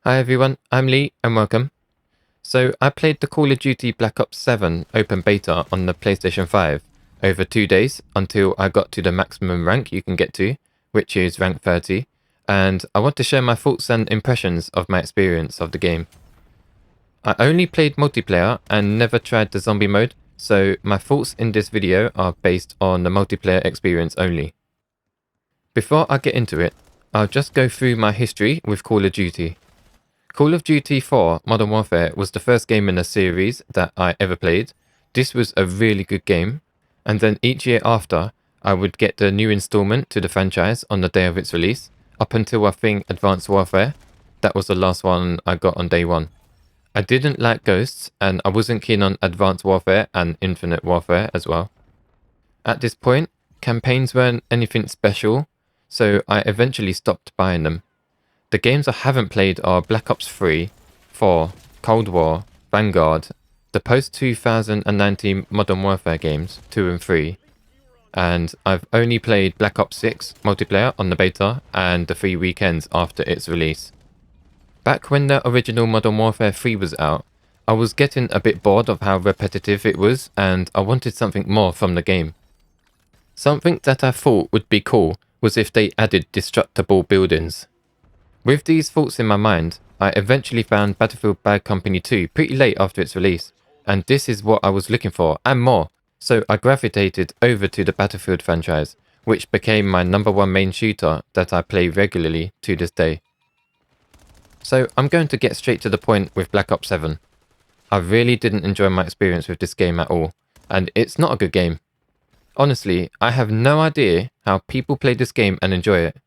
Hi everyone, I'm Lee and welcome. So I played the Call of Duty Black Ops 7 open beta on the PlayStation 5 over 2 days until I got to the maximum rank you can get to, which is rank 30, and I want to share my thoughts and impressions of my experience of the game. I only played multiplayer and never tried the zombie mode, so my thoughts in this video are based on the multiplayer experience only. Before I get into it, I'll just go through my history with Call of Duty. Call of Duty 4 Modern Warfare was the first game in the series that I ever played. This was a really good game, and then each year after, I would get the new installment to the franchise on the day of its release, up until I think Advanced Warfare. That was the last one I got on day one. I didn't like Ghosts, and I wasn't keen on Advanced Warfare and Infinite Warfare as well. At this point, campaigns weren't anything special, so I eventually stopped buying them. The games I haven't played are Black Ops 3, 4, Cold War, Vanguard, the post-2019 Modern Warfare games 2 and 3, and I've only played Black Ops 6 multiplayer on the beta and the 3 weekends after its release. Back when the original Modern Warfare 3 was out, I was getting a bit bored of how repetitive it was and I wanted something more from the game. Something that I thought would be cool was if they added destructible buildings. With these thoughts in my mind, I eventually found Battlefield Bad Company 2 pretty late after its release, and this is what I was looking for and more, so I gravitated over to the Battlefield franchise, which became my #1 main shooter that I play regularly to this day. So I'm going to get straight to the point with Black Ops 7. I really didn't enjoy my experience with this game at all, and it's not a good game. Honestly, I have no idea how people play this game and enjoy it.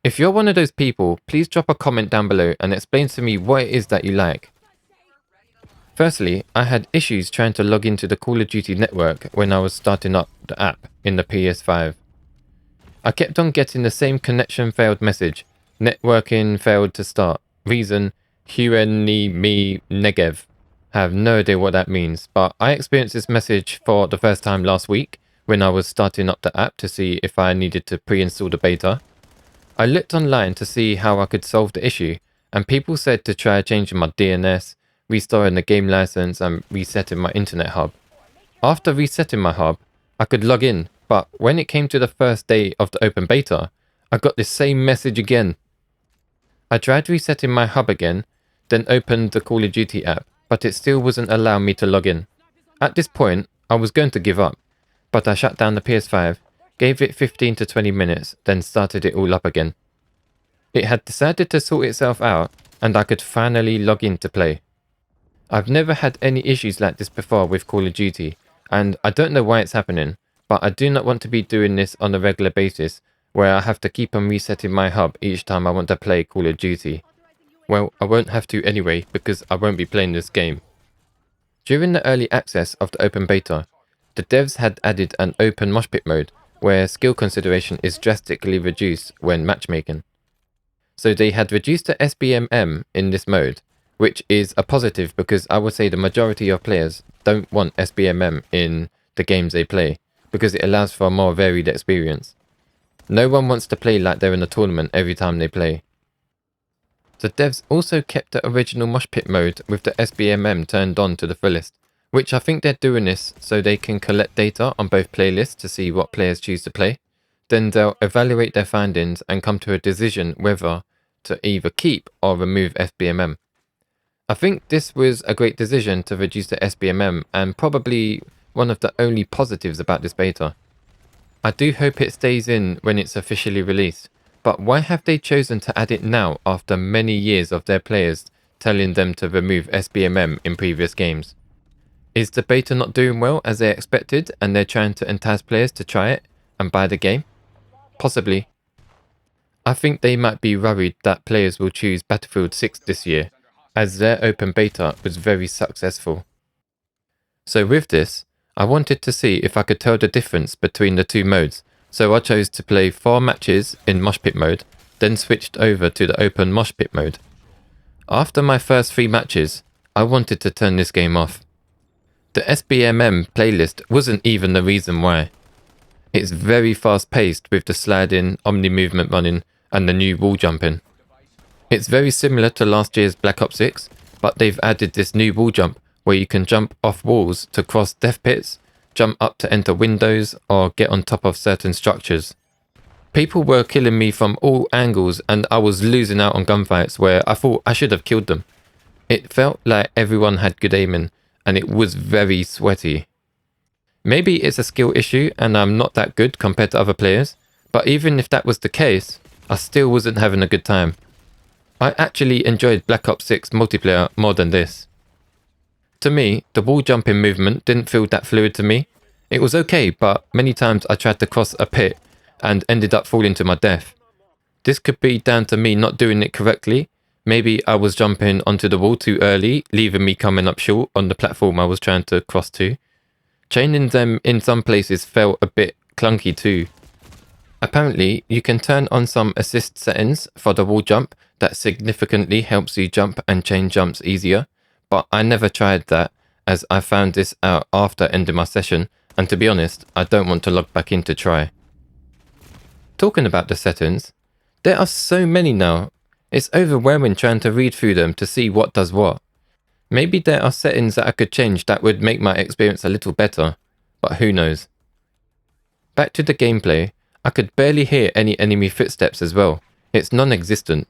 If you're one of those people, please drop a comment down below and explain to me what it is that you like. Firstly, I had issues trying to log into the Call of Duty network when I was starting up the app in the PS5. I kept on getting the same connection failed message, networking failed to start, reason Hueni me Negev. I have no idea what that means, but I experienced this message for the first time last week when I was starting up the app to see if I needed to pre-install the beta. I looked online to see how I could solve the issue, and people said to try changing my DNS, restoring the game license and resetting my internet hub. After resetting my hub, I could log in, but when it came to the first day of the open beta, I got the same message again. I tried resetting my hub again, then opened the Call of Duty app, but it still wasn't allowing me to log in. At this point, I was going to give up, but I shut down the PS5, gave it 15 to 20 minutes, then started it all up again. It had decided to sort itself out, and I could finally log in to play. I've never had any issues like this before with Call of Duty, and I don't know why it's happening, but I do not want to be doing this on a regular basis, where I have to keep on resetting my hub each time I want to play Call of Duty. Well, I won't have to anyway, because I won't be playing this game. During the early access of the open beta, the devs had added an open mosh pit mode, where skill consideration is drastically reduced when matchmaking. So they had reduced the SBMM in this mode, which is a positive because I would say the majority of players don't want SBMM in the games they play, because it allows for a more varied experience. No one wants to play like they're in a tournament every time they play. The devs also kept the original mosh pit mode with the SBMM turned on to the fullest, which I think they're doing this so they can collect data on both playlists to see what players choose to play. Then they'll evaluate their findings and come to a decision whether to either keep or remove SBMM. I think this was a great decision to reduce the SBMM and probably one of the only positives about this beta. I do hope it stays in when it's officially released, but why have they chosen to add it now after many years of their players telling them to remove SBMM in previous games? Is the beta not doing well as they expected and they're trying to entice players to try it and buy the game? Possibly. I think they might be worried that players will choose Battlefield 6 this year, as their open beta was very successful. So with this, I wanted to see if I could tell the difference between the two modes, so I chose to play 4 matches in mosh pit mode, then switched over to the open mosh pit mode. After my first 3 matches, I wanted to turn this game off. The SBMM playlist wasn't even the reason why. It's very fast paced with the sliding, omni movement running and the new wall jumping. It's very similar to last year's Black Ops 6, but they've added this new wall jump where you can jump off walls to cross death pits, jump up to enter windows, or get on top of certain structures. People were killing me from all angles and I was losing out on gunfights where I thought I should have killed them. It felt like everyone had good aiming and it was very sweaty. Maybe it's a skill issue and I'm not that good compared to other players, but even if that was the case, I still wasn't having a good time. I actually enjoyed Black Ops 6 multiplayer more than this. To me, the wall jumping movement didn't feel that fluid to me. It was okay, but many times I tried to cross a pit and ended up falling to my death. This could be down to me not doing it correctly. Maybe I was jumping onto the wall too early, leaving me coming up short on the platform I was trying to cross to. Chaining them in some places felt a bit clunky too. Apparently, you can turn on some assist settings for the wall jump that significantly helps you jump and chain jumps easier, but I never tried that as I found this out after ending my session, and to be honest, I don't want to log back in to try. Talking about the settings, there are so many now. It's overwhelming trying to read through them to see what does what. Maybe there are settings that I could change that would make my experience a little better, but who knows. Back to the gameplay, I could barely hear any enemy footsteps as well. It's non-existent.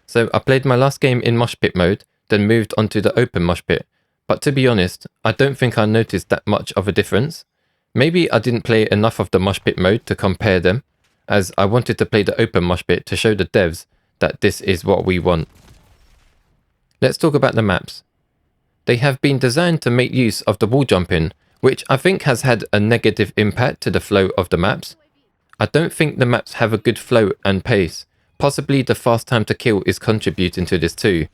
So I played my last game in mosh pit mode, then moved onto the open mosh pit, but to be honest, I don't think I noticed that much of a difference. Maybe I didn't play enough of the mosh pit mode to compare them, as I wanted to play the open mosh pit to show the devs that this is what we want. Let's talk about the maps. They have been designed to make use of the wall jumping, which I think has had a negative impact to the flow of the maps. I don't think the maps have a good flow and pace. Possibly the fast time to kill is contributing to this too.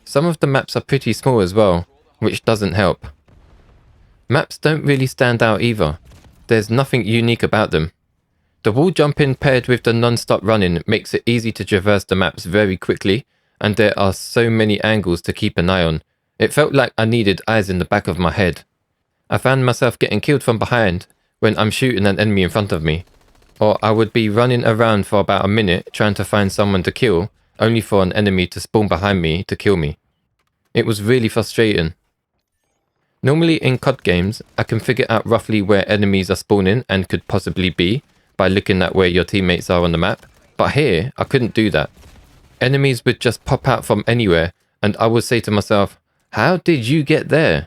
Some of the maps are pretty small as well, which doesn't help. Maps don't really stand out either. There's nothing unique about them. The wall jumping paired with the non-stop running makes it easy to traverse the maps very quickly, and there are so many angles to keep an eye on. It felt like I needed eyes in the back of my head. I found myself getting killed from behind when I'm shooting an enemy in front of me, or I would be running around for about a minute trying to find someone to kill, only for an enemy to spawn behind me to kill me. It was really frustrating. Normally in COD games, I can figure out roughly where enemies are spawning and could possibly be by looking at where your teammates are on the map, but here I couldn't do that. Enemies would just pop out from anywhere and I would say to myself, how did you get there?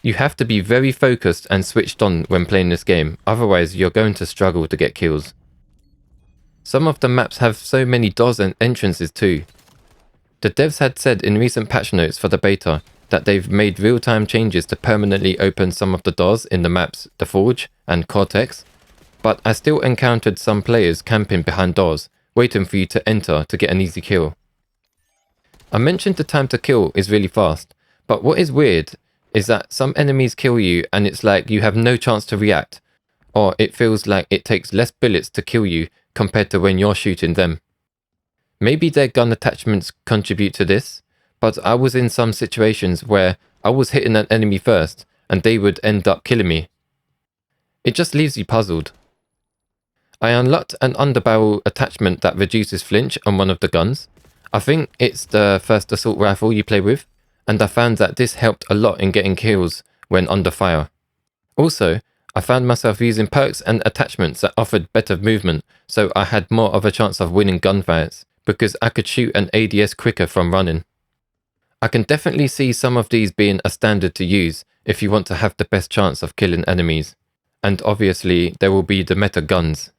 You have to be very focused and switched on when playing this game, otherwise you're going to struggle to get kills. Some of the maps have so many doors and entrances too. The devs had said in recent patch notes for the beta that they've made real-time changes to permanently open some of the doors in the maps, the Forge and Cortex, but I still encountered some players camping behind doors, waiting for you to enter to get an easy kill. I mentioned the time to kill is really fast, but what is weird is that some enemies kill you and it's like you have no chance to react, or it feels like it takes less bullets to kill you compared to when you're shooting them. Maybe their gun attachments contribute to this, but I was in some situations where I was hitting an enemy first and they would end up killing me. It just leaves you puzzled. I unlocked an underbarrel attachment that reduces flinch on one of the guns. I think it's the first assault rifle you play with, and I found that this helped a lot in getting kills when under fire. Also, I found myself using perks and attachments that offered better movement, so I had more of a chance of winning gunfights, because I could shoot an ADS quicker from running. I can definitely see some of these being a standard to use if you want to have the best chance of killing enemies. And obviously, there will be the meta guns.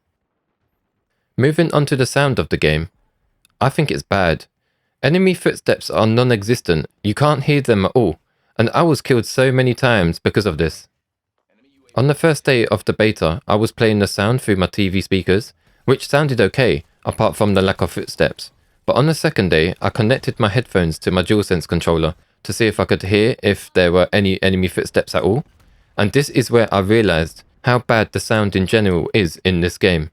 Moving on to the sound of the game, I think it's bad. Enemy footsteps are non-existent, you can't hear them at all, and I was killed so many times because of this. On the first day of the beta, I was playing the sound through my TV speakers, which sounded okay, apart from the lack of footsteps. But on the second day, I connected my headphones to my DualSense controller to see if I could hear if there were any enemy footsteps at all. And this is where I realized how bad the sound in general is in this game.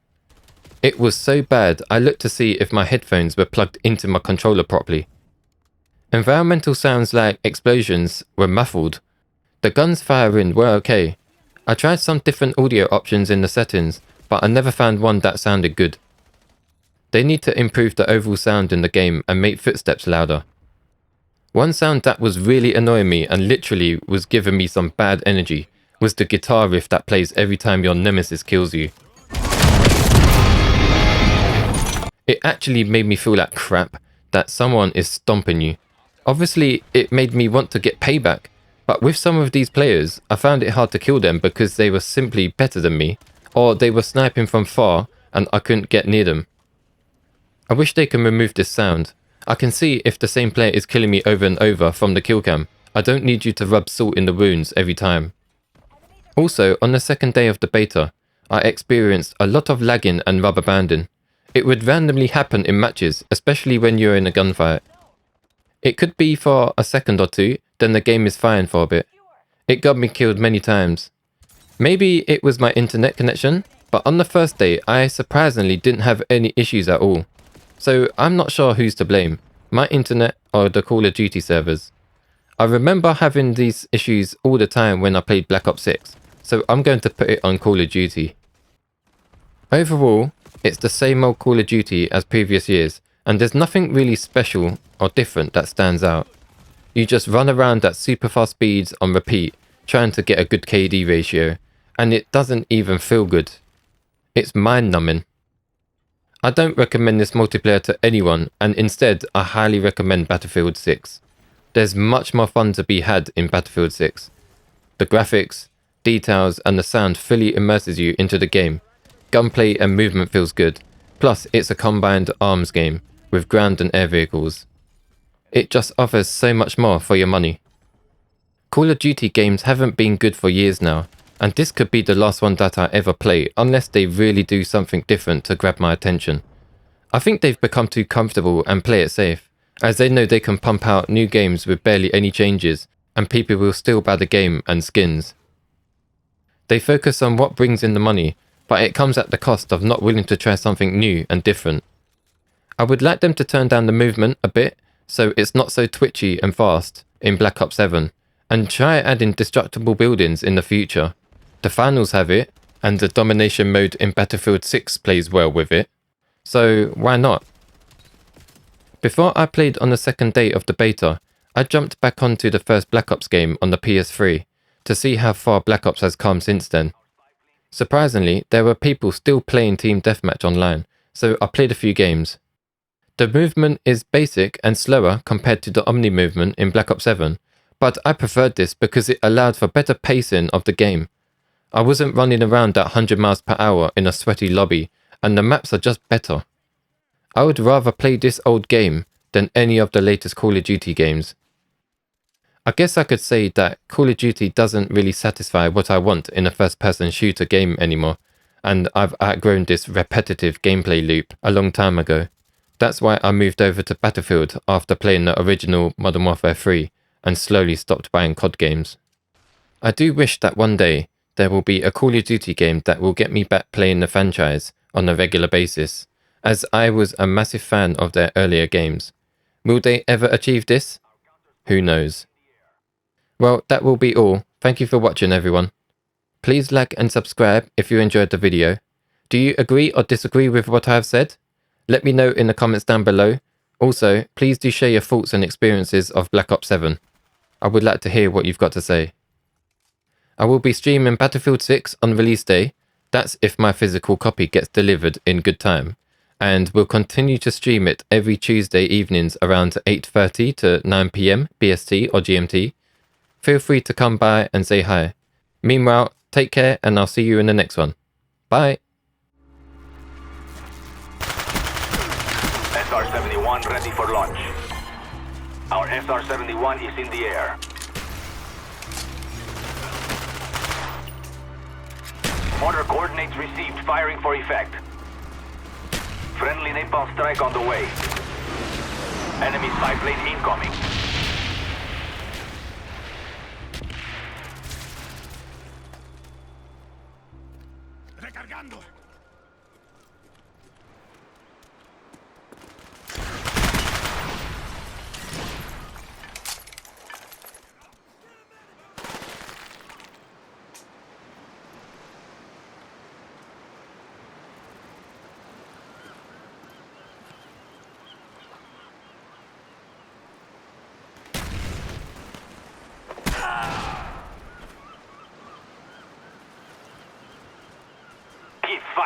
It was so bad, I looked to see if my headphones were plugged into my controller properly. Environmental sounds like explosions were muffled. The guns firing were okay. I tried some different audio options in the settings, but I never found one that sounded good. They need to improve the overall sound in the game and make footsteps louder. One sound that was really annoying me and literally was giving me some bad energy was the guitar riff that plays every time your nemesis kills you. It actually made me feel like crap that someone is stomping you. Obviously, it made me want to get payback, but with some of these players, I found it hard to kill them because they were simply better than me, or they were sniping from far and I couldn't get near them. I wish they can remove this sound. I can see if the same player is killing me over and over from the kill cam. I don't need you to rub salt in the wounds every time. Also, on the second day of the beta, I experienced a lot of lagging and rubber banding. It would randomly happen in matches, especially when you're in a gunfight. It could be for a second or two, then the game is fine for a bit. It got me killed many times. Maybe it was my internet connection, but on the first day I surprisingly didn't have any issues at all. So I'm not sure who's to blame, my internet or the Call of Duty servers. I remember having these issues all the time when I played Black Ops 6, so I'm going to put it on Call of Duty. Overall, it's the same old Call of Duty as previous years, and there's nothing really special or different that stands out. You just run around at super fast speeds on repeat, trying to get a good KD ratio, and it doesn't even feel good. It's mind-numbing. I don't recommend this multiplayer to anyone, and instead I highly recommend Battlefield 6. There's much more fun to be had in Battlefield 6. The graphics, details and the sound fully immerses you into the game. Gunplay and movement feels good, plus it's a combined arms game with ground and air vehicles. It just offers so much more for your money. Call of Duty games haven't been good for years now, and this could be the last one that I ever play unless they really do something different to grab my attention. I think they've become too comfortable and play it safe, as they know they can pump out new games with barely any changes and people will still buy the game and skins. They focus on what brings in the money, but it comes at the cost of not willing to try something new and different. I would like them to turn down the movement a bit so it's not so twitchy and fast in Black Ops 7, and try adding destructible buildings in the future. The finals have it, and the domination mode in Battlefield 6 plays well with it, so why not? Before I played on the second day of the beta, I jumped back onto the first Black Ops game on the PS3 to see how far Black Ops has come since then. Surprisingly, there were people still playing Team Deathmatch online, so I played a few games. The movement is basic and slower compared to the Omni movement in Black Ops 7, but I preferred this because it allowed for better pacing of the game. I wasn't running around at 100 miles per hour in a sweaty lobby, and the maps are just better. I would rather play this old game than any of the latest Call of Duty games. I guess I could say that Call of Duty doesn't really satisfy what I want in a first-person shooter game anymore, and I've outgrown this repetitive gameplay loop a long time ago. That's why I moved over to Battlefield after playing the original Modern Warfare 3 and slowly stopped buying COD games. I do wish that one day there will be a Call of Duty game that will get me back playing the franchise on a regular basis, as I was a massive fan of their earlier games. Will they ever achieve this? Who knows? Well, that will be all. Thank you for watching, everyone. Please like and subscribe if you enjoyed the video. Do you agree or disagree with what I have said? Let me know in the comments down below. Also, please do share your thoughts and experiences of Black Ops 7. I would like to hear what you've got to say. I will be streaming Battlefield 6 on release day. That's if my physical copy gets delivered in good time. And we'll continue to stream it every Tuesday evenings around 8:30 to 9 PM BST or GMT. Feel free to come by and say hi. Meanwhile, take care and I'll see you in the next one. Bye! SR-71 ready for launch. Our SR-71 is in the air. Order coordinates received. Firing for effect. Friendly napalm strike on the way. Enemy spy plane incoming. Recargando.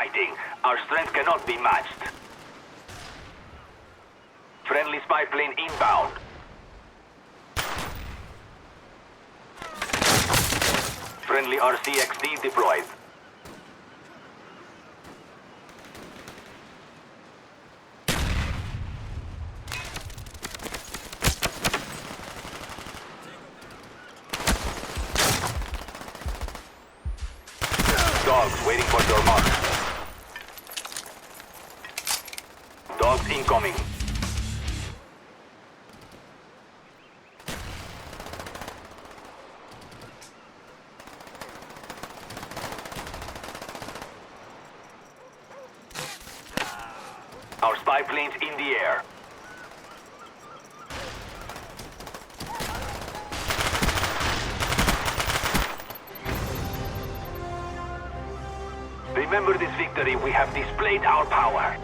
fighting. Our strength cannot be matched. Friendly spy plane inbound. Friendly RCXD deployed. Dogs waiting for your mark. Dogs incoming. Our spy plane's in the air. Remember this victory, we have displayed our power.